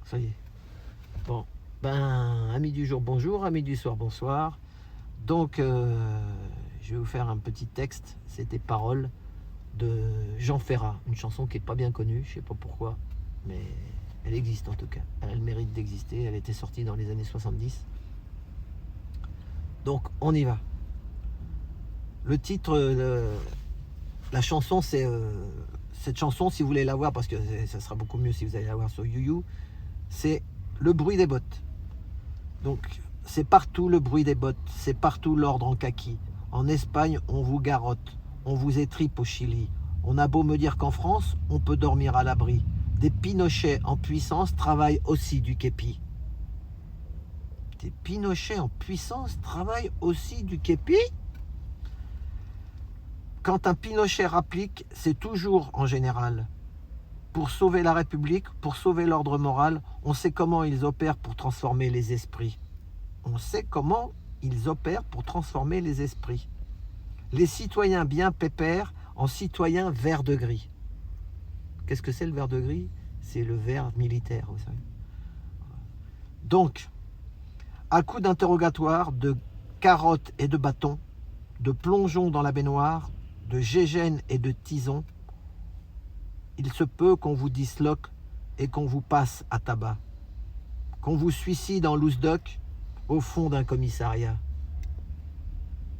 Ça y est. Bon, ben, amis du jour, bonjour, amis du soir, bonsoir. Donc, je vais vous faire un petit texte. C'est des paroles de Jean Ferrat, une chanson qui n'est pas bien connue, je ne sais pas pourquoi, mais elle existe en tout cas. Elle a le mérite d'exister, elle était sortie dans les années 70. Donc, on y va. Le titre, la chanson, c'est... cette chanson, si vous voulez la voir, parce que ça sera beaucoup mieux si vous allez la voir sur YouYou, c'est le bruit des bottes. Donc, c'est partout le bruit des bottes, c'est partout l'ordre en kaki. En Espagne, on vous garotte, on vous étripe au Chili. On a beau me dire qu'en France, on peut dormir à l'abri. Des Pinochets en puissance travaillent aussi du képi. Des Pinochets en puissance travaillent aussi du képi ? Quand un Pinochet rapplique, c'est toujours en général. Pour sauver la République, pour sauver l'ordre moral, on sait comment ils opèrent pour transformer les esprits. On sait comment ils opèrent pour transformer les esprits. Les citoyens bien pépères en citoyens vert de gris. Qu'est-ce que c'est le vert de gris ? C'est le vert militaire, vous savez. Donc, à coup d'interrogatoire, de carottes et de bâtons, de plongeons dans la baignoire, de gégène et de tison, il se peut qu'on vous disloque et qu'on vous passe à tabac, qu'on vous suicide en loose-doc au fond d'un commissariat.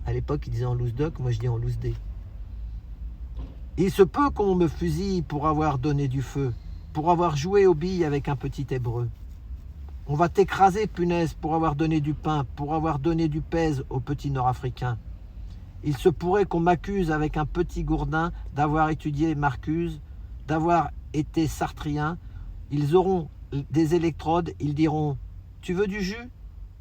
À l'époque, ils disaient en loose-doc, moi je dis en loose-dé. Il se peut qu'on me fusille pour avoir donné du feu, pour avoir joué aux billes avec un petit hébreu. On va t'écraser, punaise, pour avoir donné du pain, pour avoir donné du pèse aux petits nord-africains. Il se pourrait qu'on m'accuse avec un petit gourdin d'avoir étudié Marcuse, d'avoir été sartrien. Ils auront des électrodes, ils diront « Tu veux du jus ?»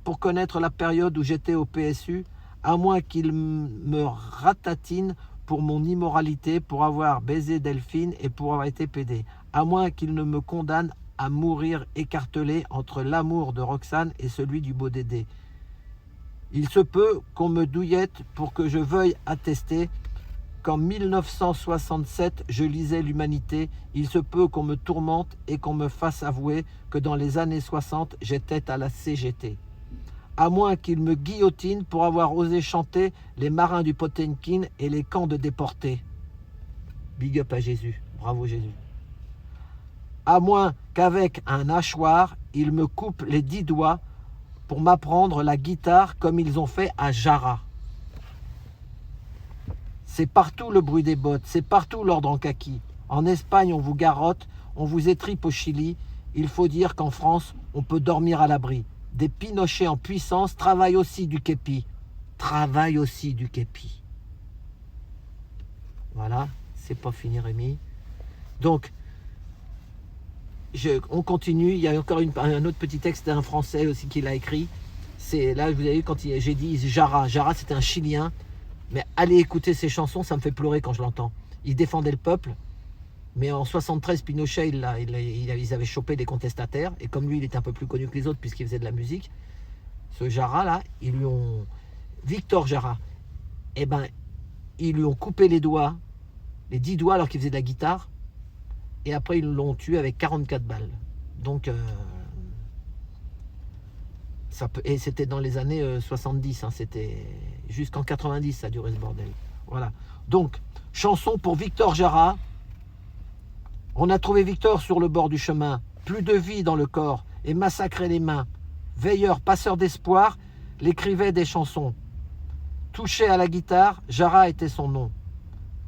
pour connaître la période où j'étais au PSU, à moins qu'ils me ratatinent pour mon immoralité, pour avoir baisé Delphine et pour avoir été pédé, à moins qu'ils ne me condamnent à mourir écartelé entre l'amour de Roxane et celui du beau Dédé. Il se peut qu'on me douillette pour que je veuille attester qu'en 1967, je lisais l'Humanité. Il se peut qu'on me tourmente et qu'on me fasse avouer que dans les années 60, j'étais à la CGT. À moins qu'il me guillotine pour avoir osé chanter les marins du Potemkin et les camps de déportés. Big up à Jésus. Bravo Jésus. À moins qu'avec un hachoir, il me coupe les 10 doigts pour m'apprendre la guitare comme ils ont fait à Jara. C'est partout le bruit des bottes, c'est partout l'ordre en kaki. En Espagne, on vous garotte, on vous étripe au Chili. Il faut dire qu'en France, on peut dormir à l'abri. Des Pinochets en puissance travaillent aussi du képi. Travaillent aussi du képi. Voilà, c'est pas fini Rémi. Donc, on continue, il y a encore un autre petit texte d'un Français aussi qu'il a écrit. C'est là, vous avez vu, quand j'ai dit Jara. Jara, c'était un Chilien. Mais allez écouter ses chansons, ça me fait pleurer quand je l'entends. Il défendait le peuple. Mais en 73, Pinochet, ils avaient chopé des contestataires. Et comme lui, il était un peu plus connu que les autres puisqu'il faisait de la musique, ce Jara-là, Victor Jara, eh ben, ils lui ont coupé les doigts, les 10 doigts alors qu'il faisait de la guitare. Et après, ils l'ont tué avec 44 balles. Donc, et c'était dans les années 70. Hein, c'était jusqu'en 90, ça a duré ce bordel. Voilà. Donc, chanson pour Victor Jara. On a trouvé Victor sur le bord du chemin. Plus de vie dans le corps et massacré les mains. Veilleur, passeur d'espoir, l'écrivait des chansons. Touché à la guitare, Jara était son nom.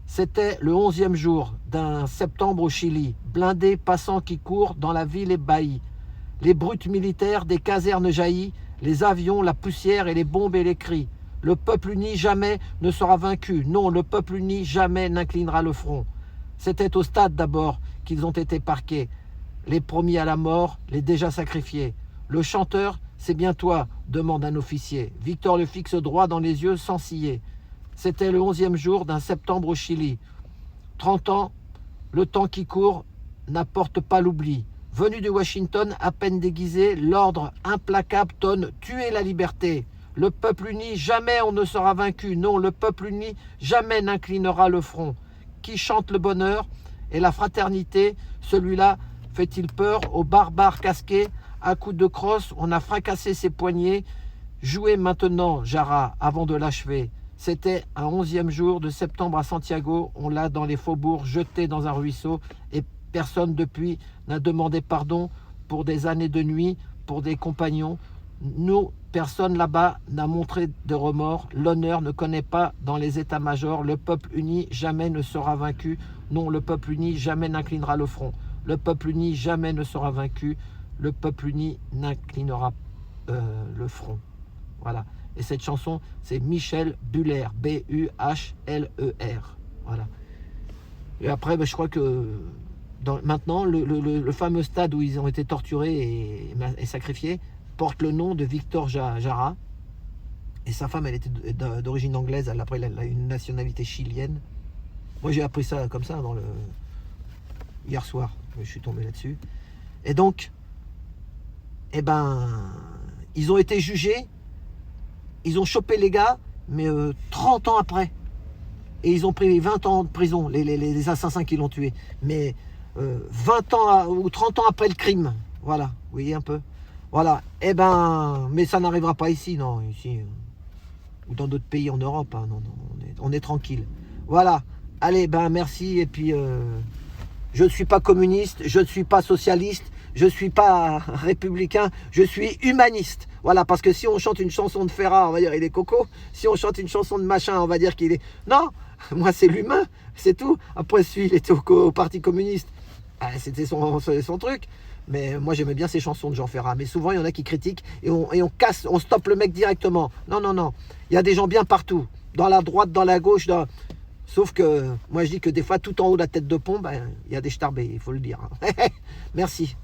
C'était le 11e jour d'un septembre au Chili, blindés passants qui courent dans la ville ébahie. Les brutes militaires des casernes jaillies, les avions, la poussière et les bombes et les cris. Le peuple uni jamais ne sera vaincu. Non, le peuple uni jamais n'inclinera le front. C'était au stade d'abord qu'ils ont été parqués. Les promis à la mort, les déjà sacrifiés. Le chanteur, c'est bien toi, demande un officier. Victor le fixe droit dans les yeux sans ciller. C'était le 11e jour d'un septembre au Chili. 30 ans, le temps qui court n'apporte pas l'oubli. Venu de Washington, à peine déguisé, l'ordre implacable tonne « Tuez la liberté ». Le peuple uni, jamais on ne sera vaincu. Non, le peuple uni, jamais n'inclinera le front. Qui chante le bonheur et la fraternité, celui-là fait-il peur aux barbares casqués? À coups de crosse, on a fracassé ses poignets. Jouez maintenant, Jara, avant de l'achever. C'était un 11e jour de septembre à Santiago. On l'a dans les faubourgs jeté dans un ruisseau et personne depuis n'a demandé pardon pour des années de nuit, pour des compagnons. Nous, personne là-bas n'a montré de remords. L'honneur ne connaît pas dans les états-majors. Le peuple uni jamais ne sera vaincu. Non, le peuple uni jamais n'inclinera le front. Le peuple uni jamais ne sera vaincu. Le peuple uni n'inclinera le front. Voilà. Et cette chanson, c'est Michel Buhler, B-U-H-L-E-R. Voilà. Et après, je crois que maintenant, le fameux stade où ils ont été torturés et sacrifiés porte le nom de Victor Jara. Et sa femme, elle était d'origine anglaise. Après, elle a une nationalité chilienne. Moi, j'ai appris ça comme ça hier soir. Je suis tombé là-dessus. Et donc, ils ont été jugés. Ils ont chopé les gars, mais 30 ans après. Et ils ont pris 20 ans de prison, les assassins qui l'ont tué. Mais 20 ans ou 30 ans après le crime. Voilà, vous voyez un peu. Voilà, mais ça n'arrivera pas ici, non, ici. Ou dans d'autres pays en Europe, hein. Non, on est tranquille. Voilà, allez, merci. Et puis, je ne suis pas communiste, je ne suis pas socialiste, je ne suis pas républicain, je suis humaniste. Voilà, parce que si on chante une chanson de Ferrat, on va dire il est coco. Si on chante une chanson de machin, on va dire qu'il est... Non, moi c'est l'humain, c'est tout. Après, celui, il était au Parti communiste. C'était son truc. Mais moi j'aimais bien ces chansons de Jean Ferrat. Mais souvent, il y en a qui critiquent et on casse, on stoppe le mec directement. Non. Il y a des gens bien partout. Dans la droite, dans la gauche, Sauf que moi je dis que des fois, tout en haut de la tête de pont, il y a des starbés, il faut le dire. Merci.